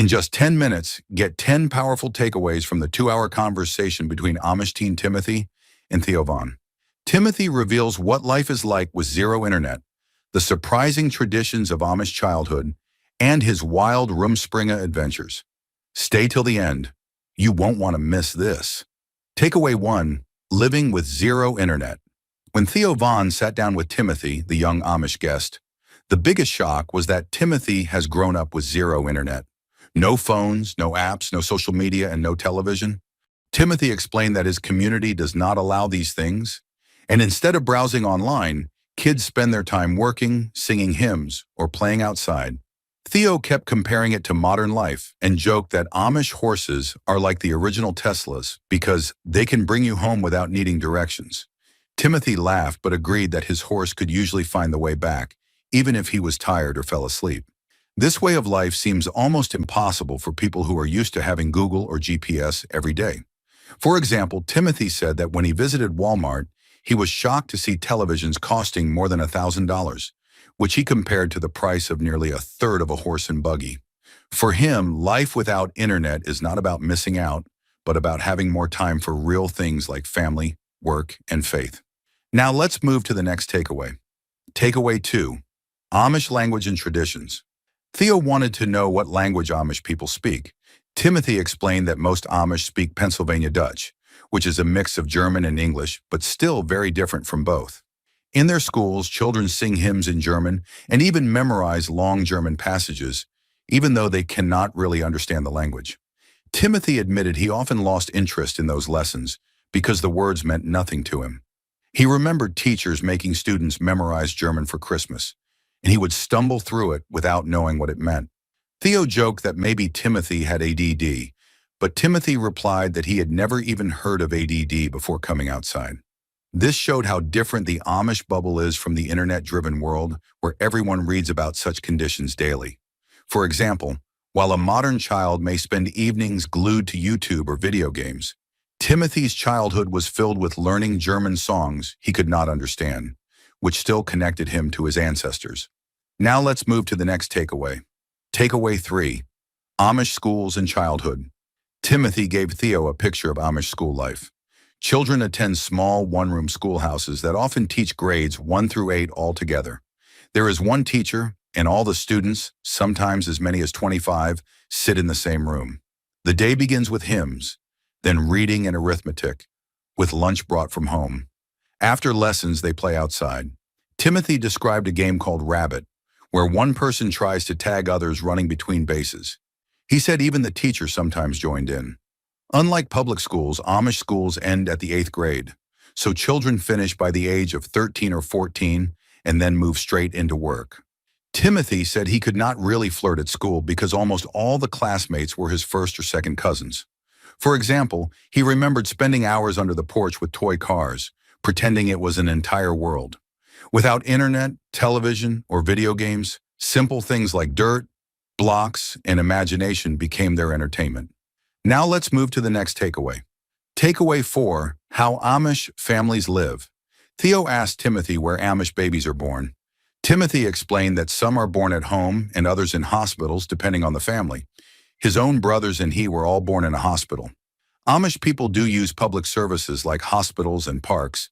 In just 10 minutes, get 10 powerful takeaways from the 2-hour conversation between Amish teen Timothy and Theo Von. Timothy reveals what life is like with zero internet, the surprising traditions of Amish childhood, and his wild Rumspringa adventures. Stay till the end. You won't want to miss this. Takeaway 1. Living with zero internet. When Theo Von sat down with Timothy, the young Amish guest, the biggest shock was that Timothy has grown up with zero internet. No phones, no apps, no social media, and no television. Timothy explained that his community does not allow these things, and instead of browsing online, kids spend their time working, singing hymns, or playing outside. Theo kept comparing it to modern life and joked that Amish horses are like the original Teslas because they can bring you home without needing directions. Timothy laughed but agreed that his horse could usually find the way back, even if he was tired or fell asleep. This way of life seems almost impossible for people who are used to having Google or GPS every day. For example, Timothy said that when he visited Walmart, he was shocked to see televisions costing more than $1,000, which he compared to the price of nearly a third of a horse and buggy. For him, life without internet is not about missing out, but about having more time for real things like family, work, and faith. Now let's move to the next takeaway. Takeaway 2. Amish language and traditions. Theo wanted to know what language Amish people speak. Timothy explained that most Amish speak Pennsylvania Dutch, which is a mix of German and English, but still very different from both. In their schools, children sing hymns in German and even memorize long German passages, even though they cannot really understand the language. Timothy admitted he often lost interest in those lessons because the words meant nothing to him. He remembered teachers making students memorize German for Christmas, and he would stumble through it without knowing what it meant. Theo joked that maybe Timothy had ADD, but Timothy replied that he had never even heard of ADD before coming outside. This showed how different the Amish bubble is from the internet-driven world where everyone reads about such conditions daily. For example, while a modern child may spend evenings glued to YouTube or video games, Timothy's childhood was filled with learning German songs he could not understand, which still connected him to his ancestors. Now let's move to the next takeaway. Takeaway 3. Amish schools and childhood. Timothy gave Theo a picture of Amish school life. Children attend small one-room schoolhouses that often teach grades 1 through 8 all together. There is one teacher, and all the students, sometimes as many as 25, sit in the same room. The day begins with hymns, then reading and arithmetic, with lunch brought from home. After lessons, they play outside. Timothy described a game called Rabbit, where one person tries to tag others running between bases. He said even the teacher sometimes joined in. Unlike public schools, Amish schools end at the 8th grade, so children finish by the age of 13 or 14 and then move straight into work. Timothy said he could not really flirt at school because almost all the classmates were his first or second cousins. For example, he remembered spending hours under the porch with toy cars, pretending it was an entire world. Without internet, television, or video games, simple things like dirt, blocks, and imagination became their entertainment. Now let's move to the next takeaway. Takeaway 4. How Amish families live. Theo asked Timothy where Amish babies are born. Timothy explained that some are born at home and others in hospitals, depending on the family. His own brothers and he were all born in a hospital. Amish people do use public services like hospitals and parks,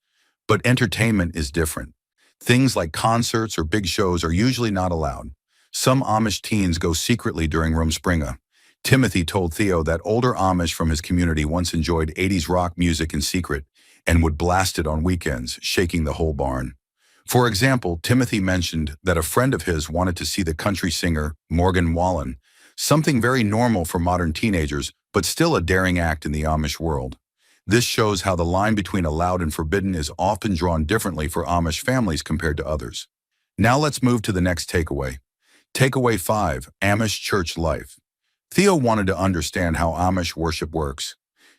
but entertainment is different. Things like concerts or big shows are usually not allowed. Some Amish teens go secretly during Rumspringa. Timothy told Theo that older Amish from his community once enjoyed 80s rock music in secret and would blast it on weekends, shaking the whole barn. For example, Timothy mentioned that a friend of his wanted to see the country singer Morgan Wallen, something very normal for modern teenagers, but still a daring act in the Amish world. This shows how the line between allowed and forbidden is often drawn differently for Amish families compared to others. Now let's move to the next takeaway. Takeaway 5. Amish church life. Theo wanted to understand how Amish worship works.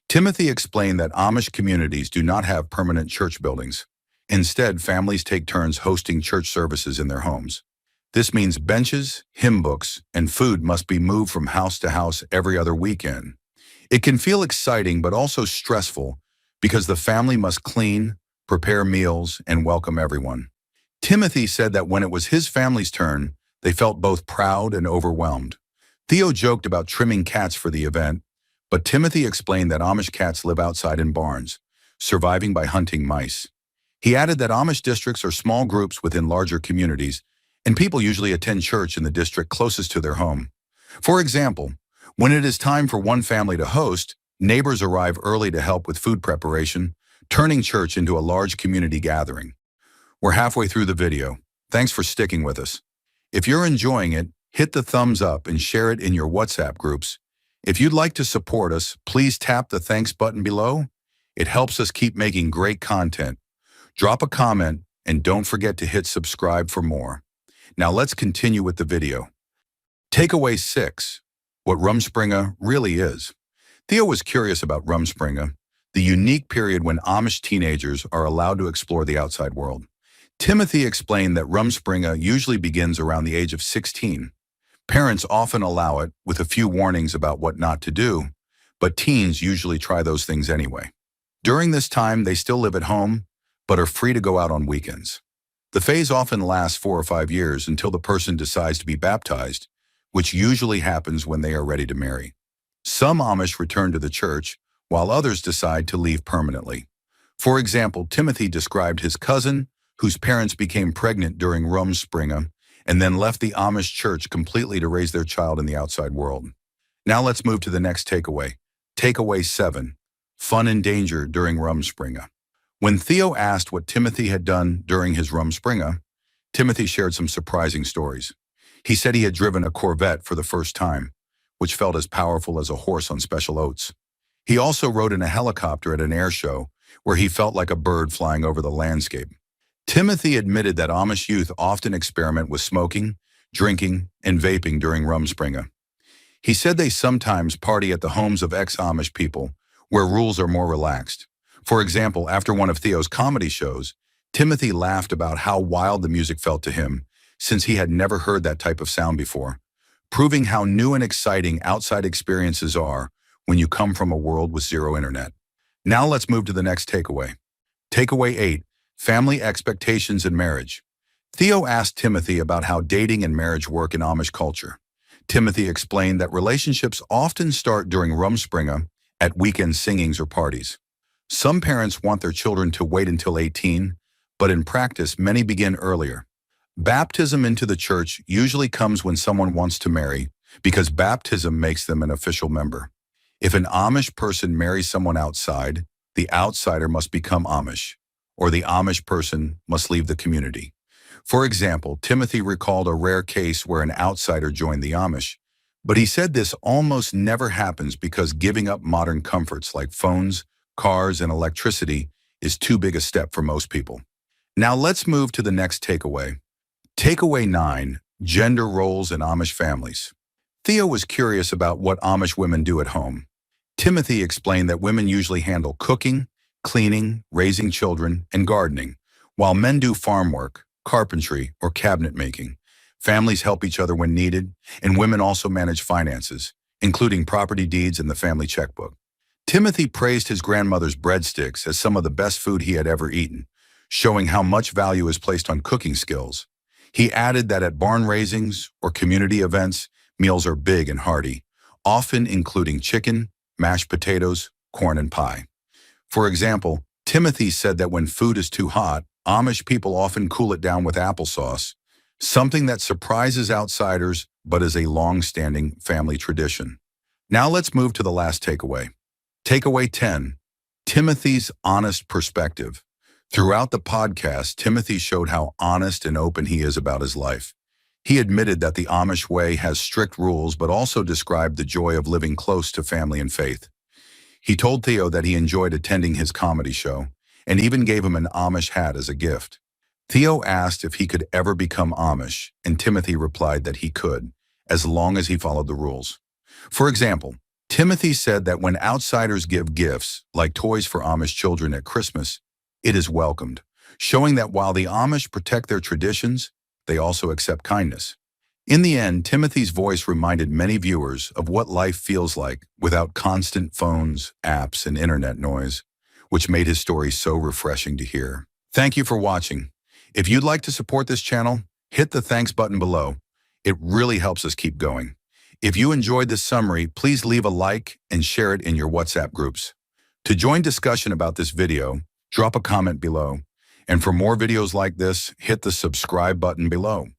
Timothy explained that Amish communities do not have permanent church buildings. Instead, families take turns hosting church services in their homes. This means benches, hymn books, and food must be moved from house to house every other weekend. It can feel exciting but also stressful because the family must clean, prepare meals, and welcome everyone. Timothy said that when it was his family's turn, they felt both proud and overwhelmed. Theo joked about trimming cats for the event, but Timothy explained that Amish cats live outside in barns, surviving by hunting mice. He added that Amish districts are small groups within larger communities, and people usually attend church in the district closest to their home. For example, when it is time for one family to host, neighbors arrive early to help with food preparation, turning church into a large community gathering. We're halfway through the video. Thanks for sticking with us. If you're enjoying it, hit the thumbs up and share it in your WhatsApp groups. If you'd like to support us, please tap the thanks button below. It helps us keep making great content. Drop a comment and don't forget to hit subscribe for more. Now let's continue with the video. Takeaway 6. What Rumspringa really is. Theo was curious about Rumspringa, the unique period when Amish teenagers are allowed to explore the outside world. Timothy explained that Rumspringa usually begins around the age of 16. Parents often allow it, with a few warnings about what not to do, but teens usually try those things anyway. During this time, they still live at home, but are free to go out on weekends. The phase often lasts 4 or 5 years until the person decides to be baptized, which usually happens when they are ready to marry. Some Amish return to the church, while others decide to leave permanently. For example, Timothy described his cousin, whose parents became pregnant during Rumspringa, and then left the Amish church completely to raise their child in the outside world. Now let's move to the next takeaway. Takeaway 7. Fun and danger during Rumspringa. When Theo asked what Timothy had done during his Rumspringa, Timothy shared some surprising stories. He said he had driven a Corvette for the first time, which felt as powerful as a horse on special oats. He also rode in a helicopter at an air show, where he felt like a bird flying over the landscape. Timothy admitted that Amish youth often experiment with smoking, drinking, and vaping during Rumspringa. He said they sometimes party at the homes of ex-Amish people, where rules are more relaxed. For example, after one of Theo's comedy shows, Timothy laughed about how wild the music felt to him, since he had never heard that type of sound before, proving how new and exciting outside experiences are when you come from a world with zero internet. Now let's move to the next takeaway. Takeaway 8. Family expectations in marriage. Theo asked Timothy about how dating and marriage work in Amish culture. Timothy explained that relationships often start during Rumspringa, at weekend singings or parties. Some parents want their children to wait until 18, but in practice, many begin earlier. Baptism into the church usually comes when someone wants to marry, because baptism makes them an official member. If an Amish person marries someone outside, the outsider must become Amish, or the Amish person must leave the community. For example, Timothy recalled a rare case where an outsider joined the Amish, but he said this almost never happens because giving up modern comforts like phones, cars, and electricity is too big a step for most people. Now let's move to the next takeaway. Takeaway 9. Gender roles in Amish families. Theo was curious about what Amish women do at home. Timothy explained that women usually handle cooking, cleaning, raising children, and gardening, while men do farm work, carpentry, or cabinet making. Families help each other when needed, and women also manage finances, including property deeds and the family checkbook. Timothy praised his grandmother's breadsticks as some of the best food he had ever eaten, showing how much value is placed on cooking skills. He added that at barn raisings or community events, meals are big and hearty, often including chicken, mashed potatoes, corn, and pie. For example, Timothy said that when food is too hot, Amish people often cool it down with applesauce, something that surprises outsiders but is a long-standing family tradition. Now let's move to the last takeaway. Takeaway 10. Timothy's honest perspective. Throughout the podcast, Timothy showed how honest and open he is about his life. He admitted that the Amish way has strict rules, but also described the joy of living close to family and faith. He told Theo that he enjoyed attending his comedy show, and even gave him an Amish hat as a gift. Theo asked if he could ever become Amish, and Timothy replied that he could, as long as he followed the rules. For example, Timothy said that when outsiders give gifts, like toys for Amish children at Christmas, it is welcomed, showing that while the Amish protect their traditions, they also accept kindness. In the end, Timothy's voice reminded many viewers of what life feels like without constant phones, apps, and internet noise, which made his story so refreshing to hear. Thank you for watching. If you'd like to support this channel, hit the thanks button below. It really helps us keep going. If you enjoyed this summary, please leave a like and share it in your WhatsApp groups. To join discussion about this video, drop a comment below. And for more videos like this, hit the subscribe button below.